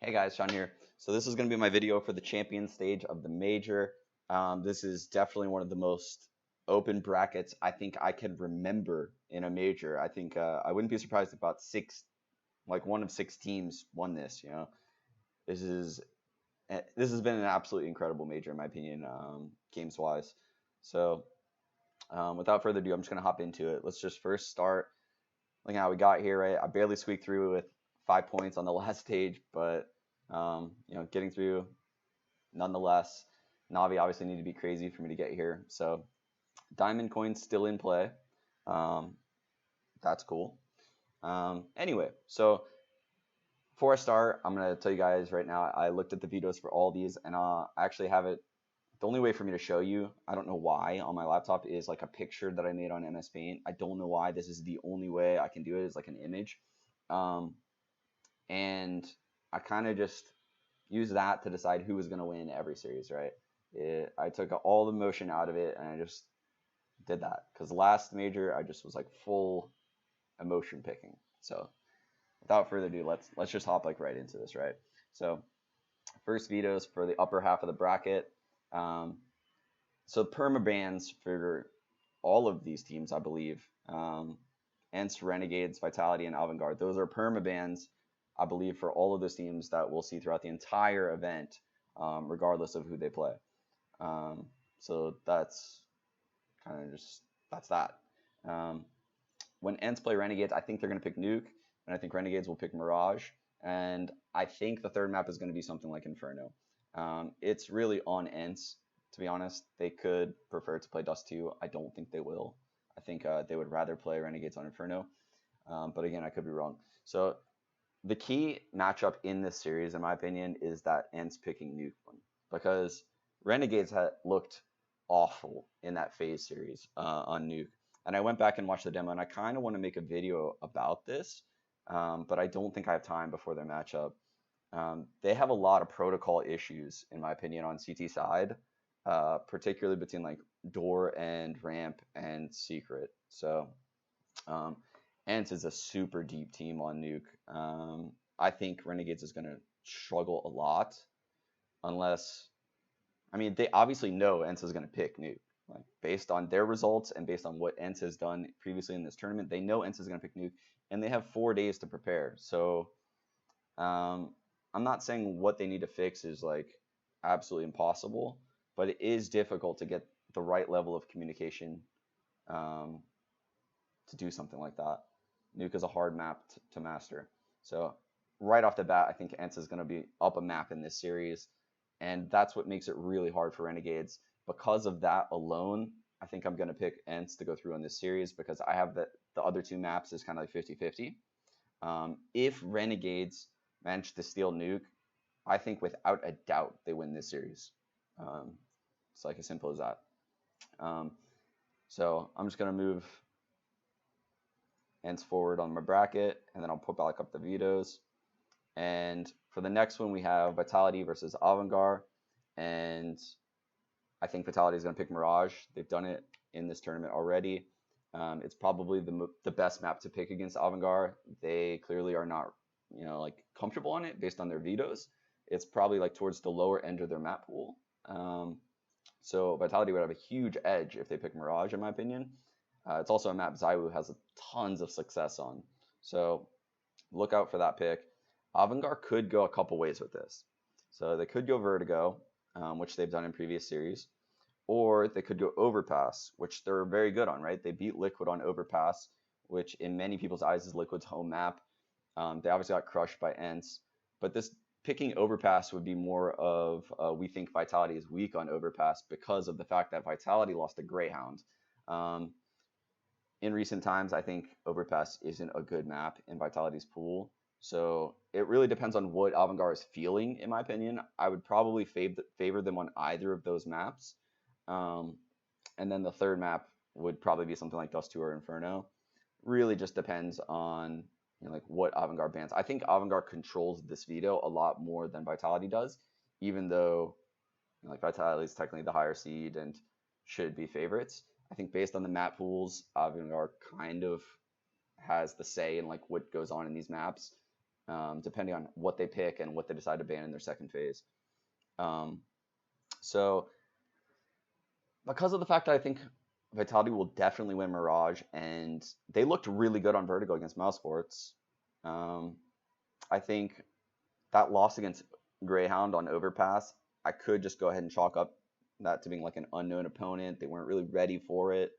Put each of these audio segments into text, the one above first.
Hey guys, Sean here. So this is going to be my video for the champion stage of the major. This is definitely one of the most open brackets I think I can remember in a major. I think I wouldn't be surprised if about one of six teams won this. This is this has been an absolutely incredible major in my opinion, games wise. So without further ado, I'm just going to hop into it. Let's just first start. Like how we got here, right? I barely squeaked through with 5 points on the last stage, but getting through nonetheless. Navi obviously need to be crazy for me to get here. So diamond coins still in play. That's cool. Anyway, so before I start, I'm gonna tell you guys right now. I looked at the videos for all these, and I actually have it. The only way for me to show you, I don't know why, on my laptop is like a picture that I made on MS Paint. I don't know why. This is the only way I can do it, is like an image. And I kind of just use that to decide who was going to win every series, right? I took all the motion out of it and I just did that because last major I just was like full emotion picking. So without further ado, let's just hop like right into this, right? So first vetoes for the upper half of the bracket. So perma bans for all of these teams, I believe. Ents, Renegades, Vitality, and Avant. Those are perma bans, I believe, for all of those teams that we'll see throughout the entire event, regardless of who they play. So that's kind of that's that. When Ents play Renegades, I think they're going to pick Nuke, and I think Renegades will pick Mirage, and I think the third map is going to be something like Inferno. It's really on Ents, to be honest. They could prefer to play Dust 2. I don't think they will. I think they would rather play Renegades on Inferno, but again, I could be wrong. So the key matchup in this series, in my opinion, is that Ents picking Nuke one, because Renegades had looked awful in that phase series on Nuke. And I went back and watched the demo, and I kind of want to make a video about this, but I don't think I have time before their matchup. They have a lot of protocol issues, in my opinion, on CT side, particularly between like door and ramp and secret. So Ents is a super deep team on Nuke. I think Renegades is going to struggle a lot unless, I mean, they obviously know Ents is going to pick Nuke. Like, based on their results and based on what Ents has done previously in this tournament, they know Ents is going to pick Nuke, and they have 4 days to prepare. So I'm not saying what they need to fix is like absolutely impossible, but it is difficult to get the right level of communication to do something like that. Nuke is a hard map to master. So right off the bat, I think Ents is going to be up a map in this series, and that's what makes it really hard for Renegades. Because of that alone, I think I'm going to pick Ents to go through on this series, because I have the other two maps is kind of like 50-50. If Renegades manage to steal Nuke, I think without a doubt they win this series. It's like as simple as that. So I'm just going to move Ents forward on my bracket, and then I'll put back up the vetoes. And for the next one, we have Vitality versus Avant, and I think Vitality is going to pick Mirage. They've done it in this tournament already. It's probably the best map to pick against Avant. They clearly are not, like comfortable on it based on their vetoes. It's probably like towards the lower end of their map pool. So Vitality would have a huge edge if they pick Mirage, in my opinion. It's also a map Zywoo has tons of success on. So look out for that pick. Avant could go a couple ways with this. So they could go Vertigo, which they've done in previous series, or they could go Overpass, which they're very good on, right? They beat Liquid on Overpass, which in many people's eyes is Liquid's home map. They obviously got crushed by Ents, but this picking Overpass would be more of we think Vitality is weak on Overpass because of the fact that Vitality lost a Greyhound. In recent times, I think Overpass isn't a good map in Vitality's pool. So it really depends on what Avant is feeling, in my opinion. I would probably favor them on either of those maps. And then the third map would probably be something like Dust 2 or Inferno. Really just depends on like what Avant bans. I think Avant controls this veto a lot more than Vitality does, even though like Vitality is technically the higher seed and should be favorites. I think based on the map pools, Avant kind of has the say in like what goes on in these maps. depending on what they pick and what they decide to ban in their second phase. So because of the fact that I think Vitality will definitely win Mirage, and they looked really good on Vertigo against Mouse Sports. I think that loss against Greyhound on Overpass, I could just go ahead and chalk up that to being like an unknown opponent. They weren't really ready for it.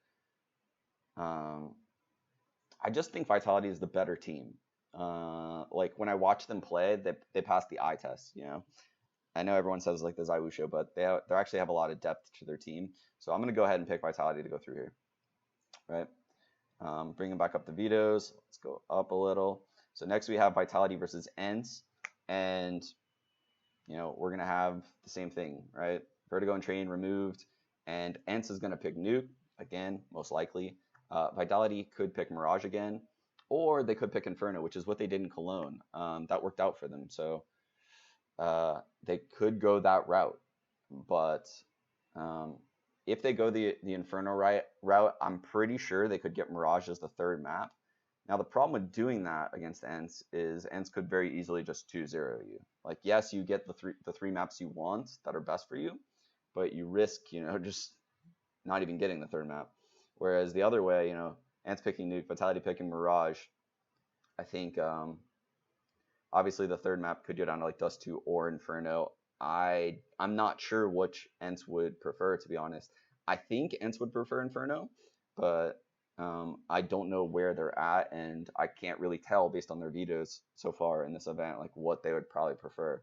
I just think Vitality is the better team. Like when I watch them play, they pass the eye test. I know everyone says like the Zywoo show, but they actually have a lot of depth to their team. So I'm gonna go ahead and pick Vitality to go through here, right? Bringing back up the vetoes. Let's go up a little. So next we have Vitality versus ENCE, and we're gonna have the same thing, right? Vertigo and Train removed, and ENCE is gonna pick Nuke again, most likely. Vitality could pick Mirage again, or they could pick Inferno, which is what they did in Cologne. That worked out for them, so they could go that route. But if they go the Inferno route, I'm pretty sure they could get Mirage as the third map. Now, the problem with doing that against ENCE is ENCE could very easily just 2-0 you. Like, yes, you get the three maps you want that are best for you, but you risk, just not even getting the third map. Whereas the other way, ENCE picking Nuke, Vitality picking Mirage, I think obviously the third map could go down to like Dust 2 or Inferno. I'm not sure which ENCE would prefer, to be honest. I think ENCE would prefer Inferno, but I don't know where they're at, and I can't really tell based on their vetoes so far in this event, like what they would probably prefer.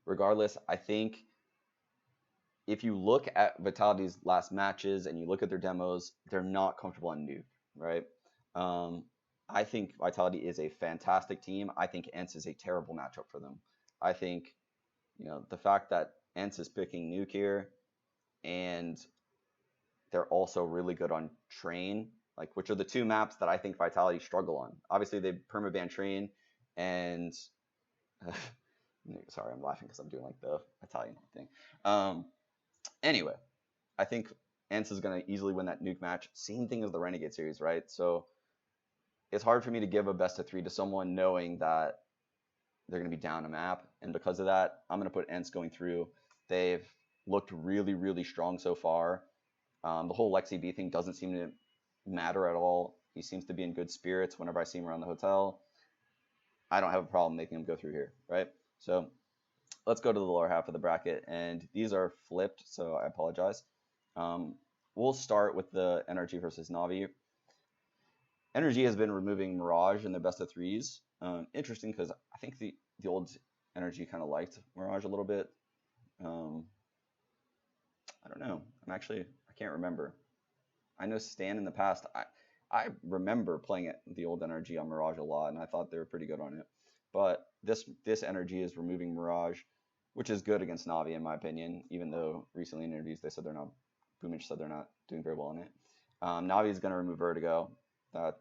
Regardless, I think if you look at Vitality's last matches and you look at their demos, they're not comfortable on Nuke, right? I think Vitality is a fantastic team. I think ENCE is a terrible matchup for them. I think, the fact that ENCE is picking Nuke here, and they're also really good on Train, like which are the two maps that I think Vitality struggle on. Obviously, they permaban Train, and sorry, I'm laughing because I'm doing like the Italian thing. Anyway, I think ENCE is going to easily win that Nuke match. Same thing as the Renegade series, right? So it's hard for me to give a best of 3 to someone knowing that they're going to be down a map. And because of that, I'm going to put ENCE going through. They've looked really, really strong so far. The whole Lexi B thing doesn't seem to matter at all. He seems to be in good spirits whenever I see him around the hotel. I don't have a problem making him go through here, right? So let's go to the lower half of the bracket. And these are flipped, so I apologize. We'll start with the NRG versus Navi. NRG has been removing Mirage in their best of 3s. Interesting because I think the old NRG kind of liked Mirage a little bit. I don't know. I can't remember. I know Stan in the past, I remember playing the old NRG on Mirage a lot, and I thought they were pretty good on it. But this NRG is removing Mirage, which is good against Navi in my opinion, even though recently in interviews they said they're not, Boomich said they're not doing very well on it. Navi is going to remove Vertigo. That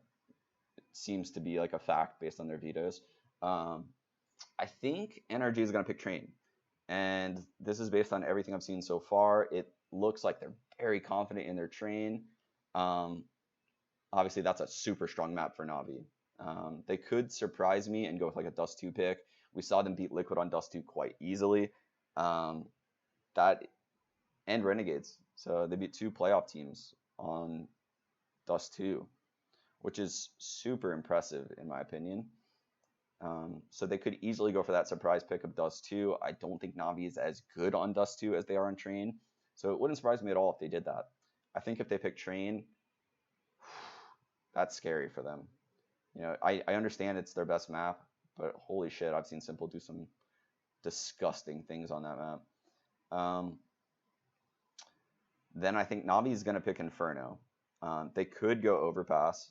seems to be like a fact based on their vetoes. I think NRG is going to pick Train. And this is based on everything I've seen so far. It looks like they're very confident in their Train. Obviously, that's a super strong map for Navi. They could surprise me and go with like a Dust 2 pick. We saw them beat Liquid on Dust 2 quite easily. That and Renegades. So they beat 2 playoff teams on Dust 2, which is super impressive in my opinion. So they could easily go for that surprise pick of Dust 2. I don't think Navi is as good on Dust 2 as they are on Train. So it wouldn't surprise me at all if they did that. I think if they pick Train, that's scary for them. I understand it's their best map, but holy shit, I've seen Simple do some disgusting things on that map. Then I think Navi is going to pick Inferno. They could go Overpass,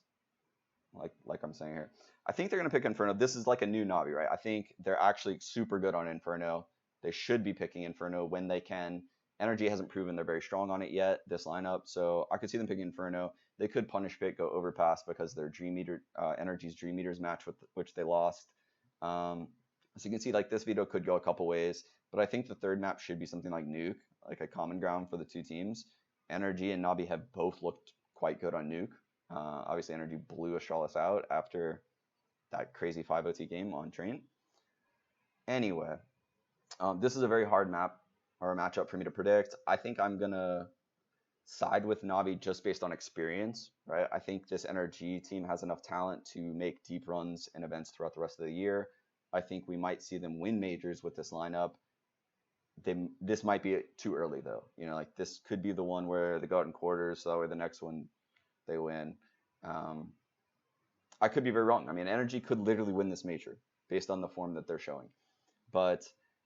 like I'm saying here. I think they're going to pick Inferno. This is like a new Navi, right? I think they're actually super good on Inferno. They should be picking Inferno when they can. Energy hasn't proven they're very strong on it yet, this lineup, so I could see them picking Inferno. They could punish pick, go Overpass because their Dream Eater, Energy's Dream Eaters match with which they lost. So you can see like this veto could go a couple ways, but I think the third map should be something like Nuke, like a common ground for the two teams. Energy and Navi have both looked quite good on Nuke. Obviously, Energy blew Astralis out after that crazy 5OT game on Train. Anyway, this is a very hard map or matchup for me to predict. I think I'm gonna side with Navi just based on experience, right? I think this NRG team has enough talent to make deep runs in events throughout the rest of the year. I think we might see them win majors with this lineup. This might be too early though. You know, like this could be the one where they go out in quarters, so that way the next one they win. I could be very wrong. I mean, Energy could literally win this major based on the form that they're showing. But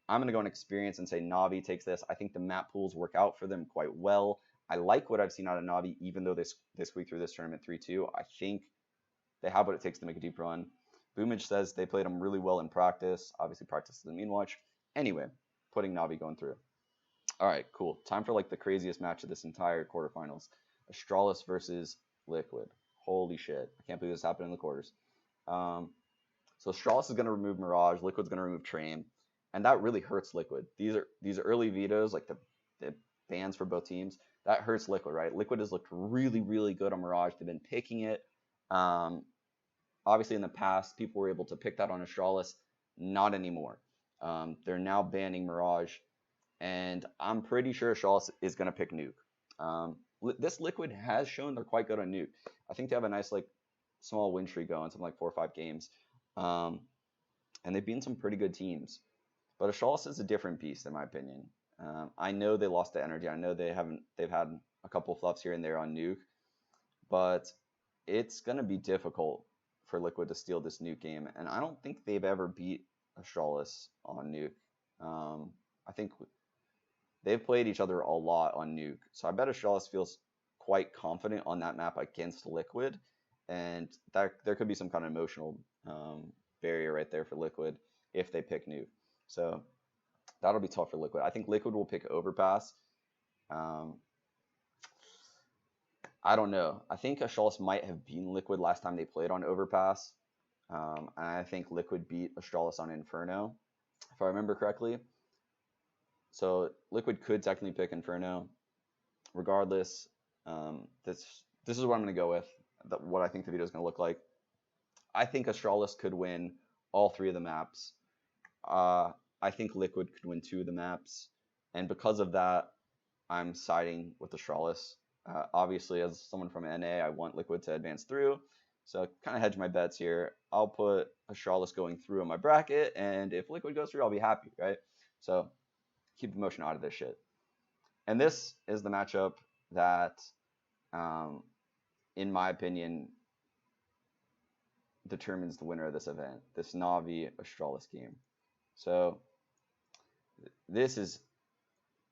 I'm going to go on experience and say Navi takes this. I think the map pools work out for them quite well. I like what I've seen out of Navi, even though this week through this tournament 3-2. I think they have what it takes to make a deep run. Boomage says they played them really well in practice. Obviously, practice doesn't mean much. Anyway, putting Navi going through. All right, cool. Time for like the craziest match of this entire quarterfinals. Astralis versus Liquid. Holy shit. I can't believe this happened in the quarters. So Astralis is going to remove Mirage. Liquid's going to remove Train. And that really hurts Liquid. These early vetoes, like the bans for both teams, that hurts Liquid, right? Liquid has looked really, really good on Mirage. They've been picking it. Obviously, in the past, people were able to pick that on Astralis. Not anymore. They're now banning Mirage. And I'm pretty sure Astralis is going to pick Nuke. This Liquid has shown they're quite good on Nuke. I think they have a nice, like, small win streak going, something like 4 or 5 games. And they've beaten some pretty good teams. But Astralis is a different beast, in my opinion. I know they lost the energy. I know they've had a couple fluffs here and there on Nuke. But it's going to be difficult for Liquid to steal this Nuke game. And I don't think they've ever beat Astralis on Nuke. I think they've played each other a lot on Nuke. So I bet Astralis feels quite confident on that map against Liquid. And there could be some kind of emotional barrier right there for Liquid if they pick Nuke. So that'll be tough for Liquid. I think Liquid will pick Overpass. I don't know. I think Astralis might have beaten Liquid last time they played on Overpass. And I think Liquid beat Astralis on Inferno, if I remember correctly. So Liquid could technically pick Inferno. Regardless, this is what I'm going to go with, what I think the video is going to look like. I think Astralis could win all 3 of the maps. I think Liquid could win 2 of the maps. And because of that, I'm siding with Astralis. Obviously, as someone from NA, I want Liquid to advance through. So kind of hedge my bets here. I'll put Astralis going through in my bracket. And if Liquid goes through, I'll be happy, right? So keep the emotion out of this shit. And this is the matchup that, in my opinion, determines the winner of this event. This Navi Astralis game. So this is,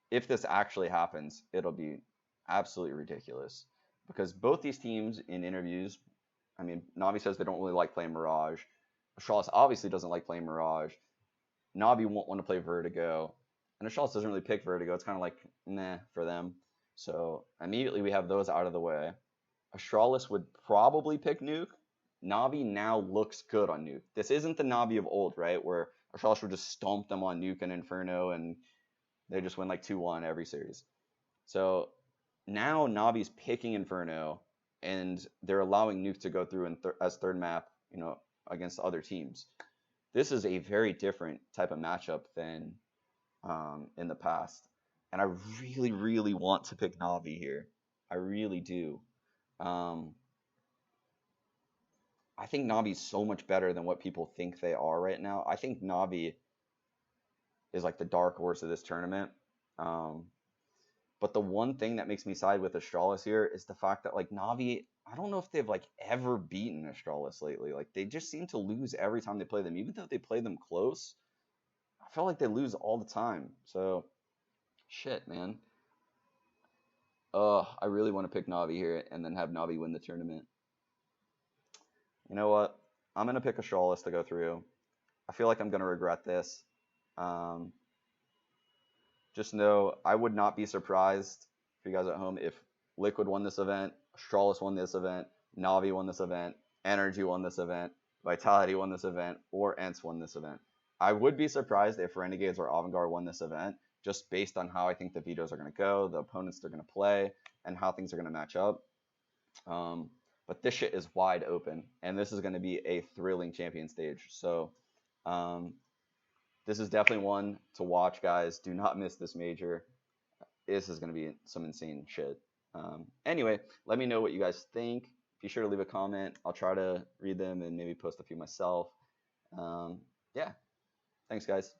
if this actually happens, it'll be absolutely ridiculous. Because both these teams in interviews, I mean, Navi says they don't really like playing Mirage. Astralis obviously doesn't like playing Mirage. Navi won't want to play Vertigo. And Astralis doesn't really pick Vertigo. It's kind of like, meh, for them. So immediately we have those out of the way. Astralis would probably pick Nuke. Navi now looks good on Nuke. This isn't the Navi of old, right? Where Astralis would just stomp them on Nuke and Inferno and they just win like 2-1 every series. So now Navi's picking Inferno and they're allowing Nuke to go through as third map, you know, against other teams. This is a very different type of matchup than in the past. And I really, really want to pick Navi here. I really do. I think Navi's so much better than what people think they are right now. I think Navi is like the dark horse of this tournament. But the one thing that makes me side with Astralis here is the fact that like Navi, I don't know if they've like ever beaten Astralis lately. Like they just seem to lose every time they play them. Even though they play them close, I feel like they lose all the time. So shit, man. I really want to pick Navi here and then have Navi win the tournament. You know what? I'm going to pick Astralis to go through. I feel like I'm going to regret this. Just know I would not be surprised for you guys at home if Liquid won this event, Astralis won this event, Navi won this event, Energy won this event, Vitality won this event, or ENCE won this event. I would be surprised if Renegades or Avant won this event, just based on how I think the vetoes are going to go, the opponents they're going to play, and how things are going to match up. But this shit is wide open, and this is going to be a thrilling champion stage. So, um, this is definitely one to watch, guys. Do not miss this major. This is going to be some insane shit. Anyway, let me know what you guys think. Be sure to leave a comment. I'll try to read them and maybe post a few myself. Yeah. Thanks, guys.